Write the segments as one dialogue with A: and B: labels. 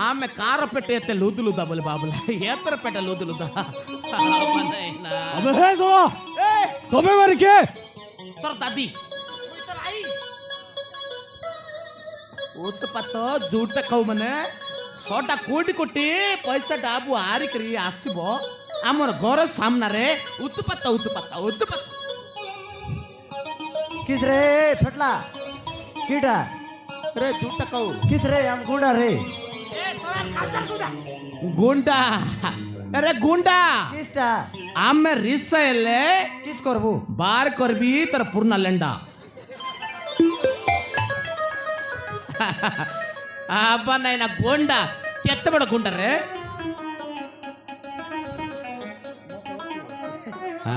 A: ఆమె కారపెట్ట ఎత్తే లూదులుదా బలి బాబుల ఏతర పెట్ట లూదులుదా
B: अबे है थोड़ा तबे मर के
A: তোর দাদি উৎপাত জুট খাও মানে ছটা কোটি কোটি পয়সা ডাবু আরিকରି ଆସିବ ଆମର ଘର ସାମ୍ନାରେ ଉତ୍ପାତ ଉତ୍ପାତ ଉତ୍ପାତ
C: किस रे फटला कीड़ा
A: रे ଜୁଟ ଖାଉ
C: किस रे हम गुंडा रे
A: गुंडा अरे गुंडा
C: किसटा
A: आमे रिस हेले
C: किस करबू
A: बार करबी तर पूर्ण लेंडा आबा नहीं ना गुंडा केत्ते बड़ा गुंडा रे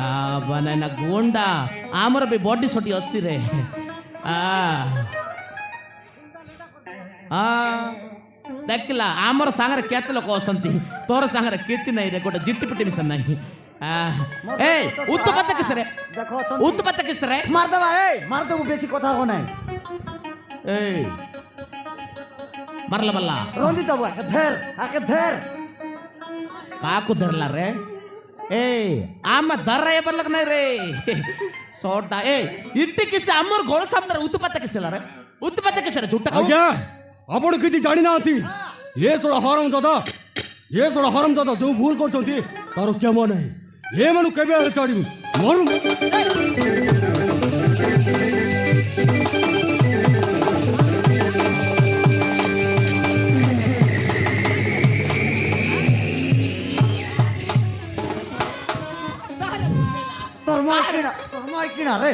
A: आबा नहीं ना गुंडा आमर भी बॉडी सोटी अच्छी रे देखला आमर सांगरे केते लोक असंती तोर सांगरे किछि नहीं रे गोटे जिट्टी पिटी मिसन नहीं ए उत्पत्त किस रे
C: देखो
A: उत्पत्त किस रे
C: मार दबा ए मार दबू बेसी कथा हो नहीं
A: ए मरला बल्ला
C: रोंदी दबू आके धर
A: काकू धरला रे ए आम धर रे बल्लक नहीं रे सोडा ए इट्टी किस अमर गोल सामने उत्पत्त किस रे उत्पत्त किस रे झूठा कहू
B: आज्ञा आपण किछि जानि ना आती ये सोडा हरम दादा जो भूल करछंती तारो केमो नहीं ये मनु केबे चढ़ी मरु
C: तोर मार किना रे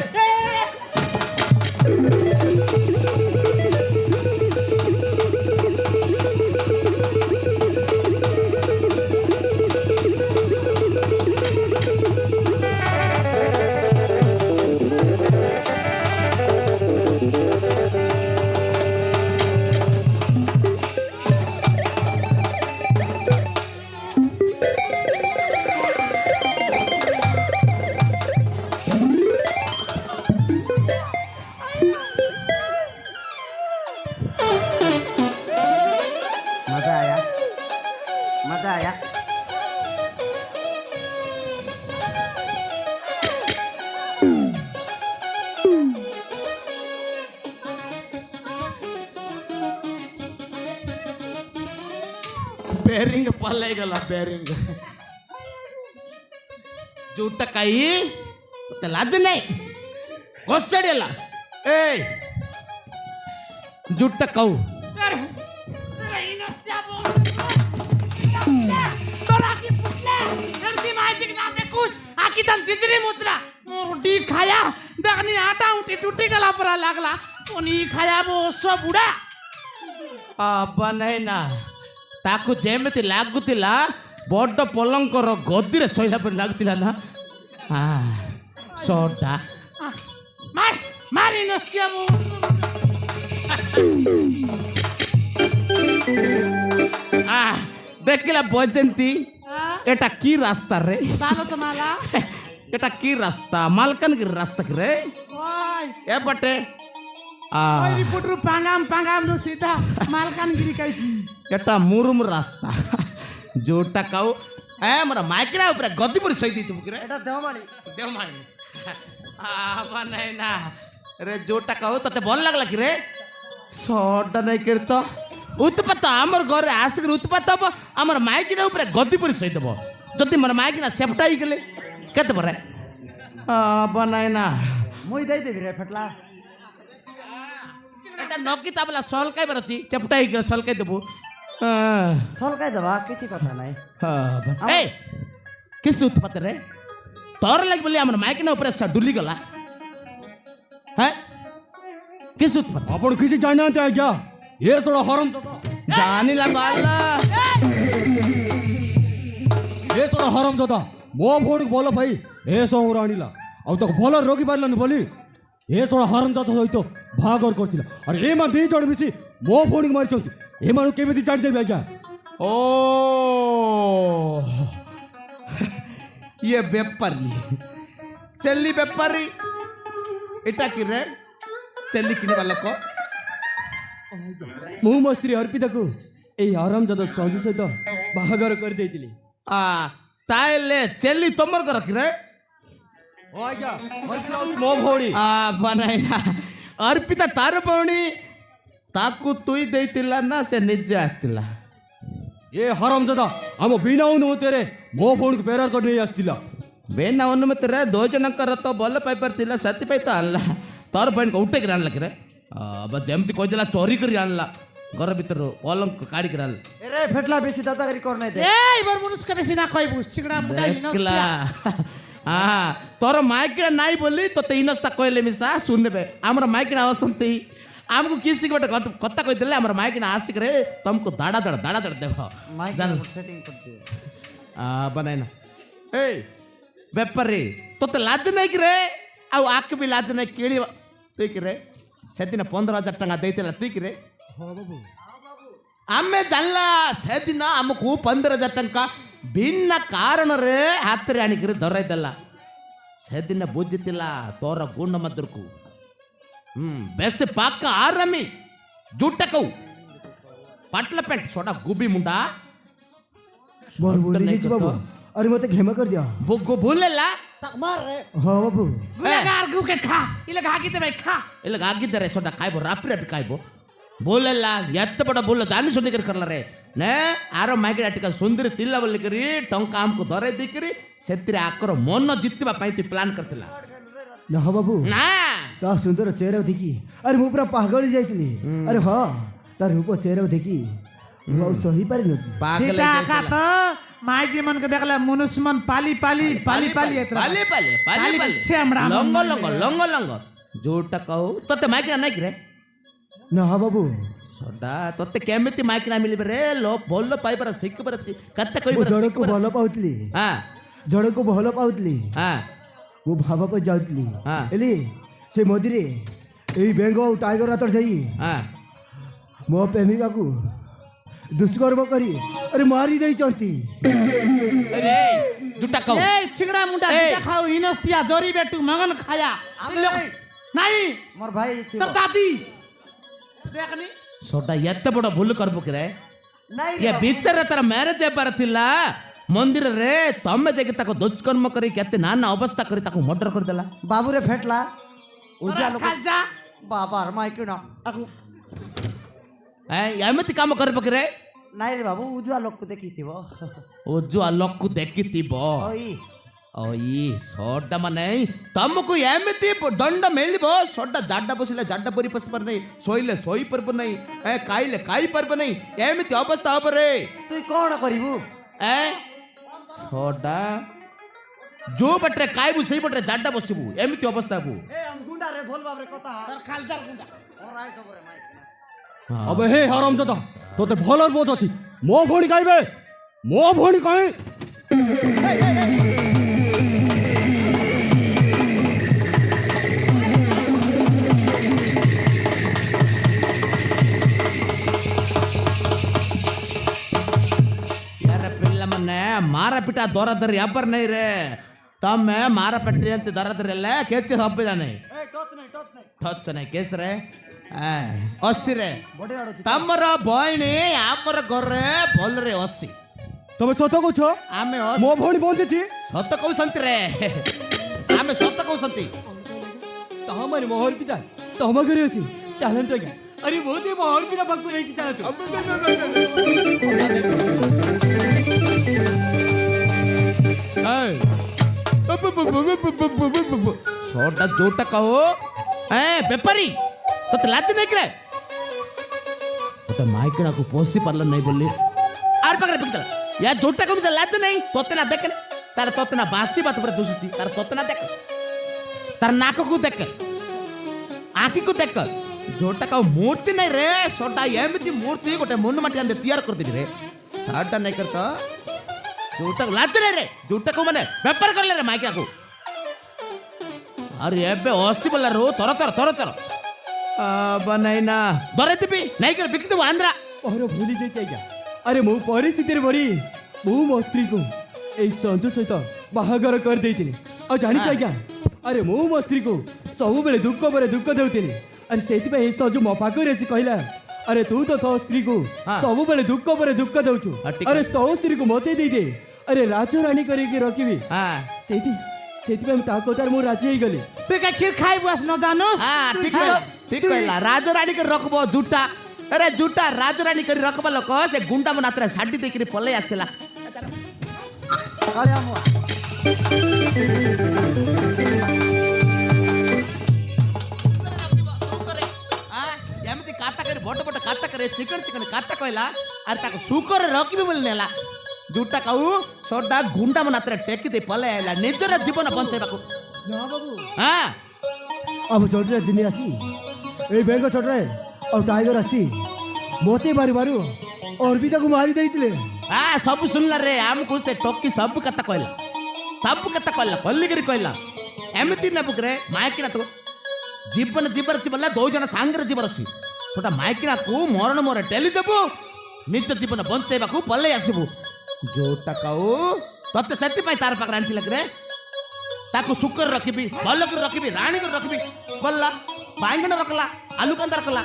C: मजा आया
A: बेरिंग पल्ले गला बेरिंग झूठ कई ಮತ್ತೆ लाज नहीं गोसड़ी अಲ್ಲ ए झूठ कहू चिचरी मुद्रा रोटी खाया देखनी आटा उठी टूटी गला पर लागला उनी खाया वो सब बुड़ा अब्बा नहीं ना ताकू जेमती लागुतिला बड़ पलंकर गदी रे सोइला पर लागुतिला ना हां सोडा मारी नस्तिया वो देखला बजंती एटा की रास्ता रे बालो तो माला एटा की रास्ता मालकनगिरी रास्ता रे ओय ए बटे ओय रिपोर्टर पांगाम नो सीधा मालकनगिरी कई एटा मुरुम रास्ता जोटा काऊ ए हमरा माइकड़ा ऊपर गद्दी पर सही दी तुम रे
C: एटा देवमाली
A: आ नहीं ना रे जोटा काऊ तते भल लागला कि रे सोडा नहीं करतो उत्पत्त आमर घर आसिक उत्पत्त हम आमर माइकिना ऊपर गद्दी पर सही देव जदि मोर माइकिना सेफ्टा ही गले केते बरे बनाई ना
C: मुई दे देबी रे फटला
A: एटा नकी ताबला सॉल काय बरची चेप्टा ही गले सॉल काय देबू
C: सलकाय दबा किछि कथा नाही
A: ए किस उत्पत्त रे तोर लग बोली आमर माइकिना ऊपर स डुली गला है किस उत्पत्त
B: आपण किछि जानाते आज्ञा ये सोडा हरम
A: जानिला बाला
B: ये सोडा हरम दादा मो फोन बोलो भाई ए सो राणीला आउ तक भल रोगी पारलन बोली ए सोडा हरम दादा सहित भागर करथिला अरे ए मा दी जण मिसी मो फोन मारिचंती ए मानु केमिति जानि देबे आज्ञा
A: ओ ये बेपारी चली बेपारी इटा कि रे चली किने वाला को
B: मु मस्त्री अर्पिता को ଏଇ ଆରାମଜାଦା ସଞ୍ଜୁ ସହିତ ବାହାଘର କରିଦେଇଥିଲି।
A: ତାହେଲେ ଚେଲି ତମର କର କି ରେ?
B: ଓ ଆଜ୍ଞା ମୋ ଭଉଣୀ।
A: ବନାଇନା ଅର୍ପିତା ତାର ଭଉଣୀ, ତାକୁ ତୁଇ ଦେଇଥିଲା ନା ସେ ନିଜେ ଆସିଥିଲା?
B: ଏ ହରାମଜାଦା ଆମ ବିନା ଅନୁମତିରେ ମୋ ଭଉଣୀକୁ ବେରାର କରି ନେଇ ଆସିଥିଲା।
A: ବିନା ଅନୁମତିରେ ଦୁଇ ଜଣଙ୍କର ତ ଭଲ ପାଇବାର ଥିଲା, ସେଥିପାଇଁ ତ ଆଣିଲା। ତୋର ଭଉଣୀକୁ ଉଠେଇକି ଆଣିଲା କିରେ? ଯେମିତି କହିଦେଲା ଚୋରି କରି ଆଣିଲା, ଘର ଭିତରୁ ପଲଙ୍କ କାଢିକି ଆଣିଲା।
C: এরে ফেটলা বেশি দাদাগিরি কর নাই দে
D: এই বর মনুষ্য বেশি না কইবু চিকড়া মুডা
A: ଦେଖିଲା ତୋର ମାଇକିଣା ନାଇଁ ବୋଲି ତୋତେ ଇନସ୍ତା କହିଲେ ମିଶା ଶୁଣିବେ। ଆମର ମାଇକିଣା ଆସନ୍ତି, ଆମକୁ କିସି ଗୋଟେ କଥା କହିଦେଲେ ଆମର ମାଇକିଣା ଆସିକରେ ତମକୁ ଦାଡ଼ା ଦାଡ଼ା ଦାଡ଼ା ଦାଡ଼ା ଦେବ।
C: মাইক
A: ଜାଣିଲ?
C: সেটিং করতে
A: ବନାଇନା ଏଇ ବେପାରୀ ତୋତେ ଲାଜ ନାଇଁ କିରେ? ଆଉ ଆକୁ ବି ଲାଜ ନାଇଁ କିଣିବ ତୁଇ କିରେ? ସେଦିନ 15,000 ଟଙ୍କା ଦେଇଥିଲା ତୁଇ କିରେ? ଆମେ ଜାଣିଲା ସେଦିନ ଆମକୁ 15,000 ଟଙ୍କା ବିନା କାରଣରେ ହାତରେ ଆଣିକିରି ଧରାଇ ଦେଲା। ସେଦିନ ବୁଝିଥିଲା ତୋର ଗୁଣ୍ଡ ମଦରକୁ। ବେଶୀ ପାକ ଆରାମୀ ଜୁଟା କଉ ପାଟଲା ପ୍ୟାଣ୍ଟ ସୋଟା ଗୁବି ମୁଣ୍ଡା
C: বর বলি গেছি বাবু আরে মতে ক্ষমা কর দিও
A: ভুলেলা
C: হ্যাঁ বাবু
D: গুলাগার গুকে খা ইলে ঘাগিতে ভাই খা
A: ಇಲ್ಲ ಆಗಿದ್ದಾರೆ ಸೊಡ್ಡ ಕಾಯ್ಬೋ ರಾಪ್ರಿ ರಾಪ್ರಿ ಕಾಯ್ಬೋ ಬೋಲೆಲ್ಲ ಎತ್ತ ಬಡ ಬೋಲ ಜಾನಿ ಸುಂಡಿಕರಿ ಕರ್ಲಾರೆ ನೇ ಆರೋ ಮಾಗಿಡ ಅಟಿಕ ಸುಂದರಿ ತಿಲ್ಲ ಬಲ್ಲಿಕರಿ ಟಂಕ ಆಮಕು ದೊರೆ ದಿಕ್ಕಿರಿ ସେଥିରେ ଆକର ମନ ଜିତିବା ପାଇଁ ତୁ ପ୍ଲାନ୍ କରିଥିଲା
C: না বাবু
A: ନା
C: তা সুন্দর চেহারা দেখি আরে মু পুরা পাগলি যাইছিলি আরে হ তার রূপ চেহারা দেখি মু আর সহি পারি না
A: ପାଗଲ
D: সেটা
A: ହେଇଯାଇଥିଲା।
D: কা তো মাই জীবন কে দেখলা মনুষ্য মন পালি পালি পালি পালি এতরা
A: ପାଲି ପାଲି ପାଲି ପାଲି
D: ସେ ଆମର
A: ଲଙ୍ଗ ଲଙ୍ଗ ଲଙ୍ଗ ଲଙ୍ଗ ଯୋଉଟା କହୁ ତତେ ମାଇକିଣା ନାଇଁ କିରେ
C: না বাবু
A: ସଡା ତତେ କେମିତି ମାଇକିଣା ମିଳିବ ରେ ଲୋ ଭଲ ପାଇବାର ଶିଖିବାର ଅଛି କେତେ
C: মু
A: କହିବାର
C: জড়কু
A: ଶିଖିବାର
C: ভাল
A: ଅଛି।
C: পাউতলি
A: ହଁ
C: জড়কু ভাল পাউতলি
A: ହଁ
C: মু ভাবাকু যাউতলি
A: হ্যাঁ।
C: এলি সে মদিরে এই বেঙ্গ আর টাইগর রাতর যাই
A: ହଁ
C: ମୋ ପ୍ରେମିକାକୁ ଦୁଷ୍କର୍ମ କରି ଆରେ ମାରି ଦେଇଛନ୍ତି।
A: ଆରେ ଜୁଟା କହୁ
D: এই চিকড়া মুন্ডা
A: এই।
D: দিটা খাও ইনস্তিয়া জরি বেটু মগন খায়া নাই
C: ମୋର ଭାଇ
D: তোর দাদি দেখনি
A: ସଡା ଏତେ ବଡ ଭୁଲ କରିବୁ କିରେ
C: ନାଇଁ
A: ଏ ବିଚାର ତାର ମ୍ୟାରେଜ ହେବାର ଥିଲା ମନ୍ଦିରରେ ତମେ ଯାଇକି ତାକୁ ଦୁଷ୍କର୍ମ କରି କେତେ ନାନା ଅବସ୍ଥା କରି ତାକୁ ମର୍ଡର କରିଦେଲା
C: ବାବୁରେ ଫେଟଲା ଉଜା ଲୋକ
D: খালজা
C: ବାବାର ମାଇକିଣ ତାକୁ
A: ଏମିତି କାମ କରିବ କିରେ
C: ନାଇଁ ରେ ବାବୁ ଉଜୁଆ ଲୋକକୁ ଦେଖିଥିବ
A: ଓଜୁ ଆଲୋକକୁ ଦେଖିଥିବ
C: ଓଇ
A: ଓଇ ସଡା ମାନେ ତମକୁ ଏମିତି ଦଣ୍ଡ ମିଳିବ ସଡା ଜାଡା ବସିଲେ ଜାଡା ପରି ପଶିପାର ନାହିଁ ଶୋଇଲେ ଶୋଇ ପାରିବ ନାହିଁ ଖାଇଲେ ଖାଇ ପାରିବ ନାହିଁ ଏମିତି ଅବସ୍ଥା ହବ ରେ
C: ତୁଇ କ'ଣ କରିବୁ
A: ସଡା ଯୋଉ ବାଟରେ ଖାଇବୁ ସେଇ ବାଟରେ ଜାଡା ବସିବୁ ଏମିତି ଅବସ୍ଥା ହବୁ
C: ଏ ଆମ ଗୁଣ୍ଡାରେ ଭଲ ଭାବରେ କଥା
D: তোর খালজার গুন্ডা
C: ଅରାଇ ତମରେ ମାଇକିଣ
B: अबे हे हरामजादा तोते भलर बोध अछि मो भौणी गाइबे मो भौणी कहे
A: ಯಾರ ಪಿಲ್ಲ ಮೊನ್ನೆ ಮಾರಪಿಟ ದೊರದರಿ ಅಬ್ಬರ್ ನೈ ರೇ ತಮ್ಮೆ ಮಾರಪಟ್ರಿ ಅಂತ ದೊರದರೆಲ್ಲ ಕೆಚ್ಚಿ ಹಬ್ಬಿದಾನೆ
C: ଏ ଟଚ୍ ନାହିଁ ଟଚ್ ନାହିଁ
A: ಟಚ್ ನೈ ಕೇಸ್ರೆ ଅସିରେ
C: ବଡେ ଆଡୁଛି
A: ତମର ବଇଣି ଆମର ଘରେ ଭଲରେ ଅସି
B: तबे सत कहछ
A: ଆମେ
B: मो भौणी बंचिछि
A: ସତ କହୁଛନ୍ତି ରେ ଆମେ ସତ କହୁଛନ୍ତି
B: तहमन मोहर पिता तहम घरे अछि चालंत आज्ञा अरे मोते मोहर पिता बाकु नै कि चालंत
A: ଛୋଟା ଯୋଉଟା କହୁ ବେପାରୀ ତତେ ଲାଜ ନାଇଁ କିରେ ତତେ ମାଇକିଣାକୁ ପୋଷି ପାରିଲ ନାଇଁ ବୋଲି ଆର ପାଖରେ ବିକିଦେଲା ୟା ଯୋଉଟା କହୁ ସେ ଲାଜ ନାଇଁ ତତେ ନା ଦେଖେ ତାର ତତେ ନା ବାସି ବାତ ଉପରେ ଦୁସୁଛି ତାର ତତେ ନା ଦେଖ ତାର ନାକକୁ ଦେଖ ଆଖିକୁ ଦେଖ ଯୋଉଟା କହୁ ମୂର୍ତ୍ତି ନାଇଁ ରେ ସୋଟା ଏମିତି ମୂର୍ତ୍ତି ଗୋଟେ ମନ ମାଟି ଆଣି ତିଆର କରିଦେବି ରେ ସାଟା ନାଇଁ କର ତ ଯୋଉଟା ଲାଜ ନାଇଁ ରେ ଯୋଉଟା କହୁ ମାନେ ବେପାର କରିଲେ ରେ ମାଇକିଣାକୁ अरे एबे ओसी बोला रो तोर तोर तोर तोर बनाइना दरे दिबी नाही कर बिकि देबो आंध्रा
B: और भूली जाई आज्ञा अरे मो परिस्थिति रे बड़ी मो मो स्त्री को ए संजो सहित बाहागर कर देइतिनी आ जानि छ आज्ञा अरे मो मो स्त्री को सब बेले दुख परे दुख देउतिनी अरे सेति पे ए संजो मो पाको रे से कहला अरे तू तो तो स्त्री को
A: हाँ।
B: सब बेले दुख पर दुख दउछु
A: हाँ, ठीक
B: अरे
A: है।
B: तो स्त्री को मते दे दे अरे राजू रानी करके रखिबी
A: हाँ
B: सेठी सेठी पे ता कोतार मु राजी हे गली
D: তুই কা ক্ষীর খাই বস ন জানোস
A: हाँ ठीक कहला ठीक कहला राजो रानी के रखबो जुटा अरे जुटा राजो रानी के रखबो लोक से गुंडा मन आतरे साडी देकरी पले आसला काळ्या मुआ एमती काता करे बड़ बड़ काता करे चिकन चिकन काता कहला अरे ताको सुकर रखबी बोल नेला जुटा कहू सोडा गुंडा मन आतरे टेकी दे पले आइला निजर जीवन बंचेबाकू
C: ना बाबू
A: हाँ
C: अब छोटे दिन आसी ए बैंक छोटे और टाइगर आसी मोते मारी मारू और भी ताको मारी देइतले
A: हाँ सब सुनला रे हमको से टोकी सब कथा कहला पल्लिगिरी कहला एमती नेबुक रे मायकिना तो जीवन जीवर बोले दो जन सांगरे जीवर सी सोटा मायकिना को मरण मोर टेली देबु निज जीवन बंचेबाकू पले आसीबु जोटा कहू तते सेति पई तार पाक रांठी लग रे ताकू सुकर रखिबी भल कर रखिबी रानी कर रखिबी गल्ला बांगण रखला आलू कंदा रखला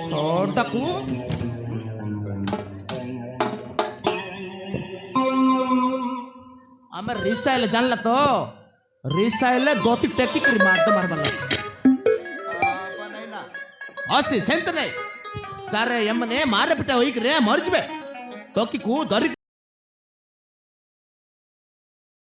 A: छोटाकू आमे रिसाइल जानला तो रिसाइल दोती टेकी करी मारता मारबला हसी सेंत नहीं सारे यमने मारे पिटा होई रे मरजबे तोकी को दरी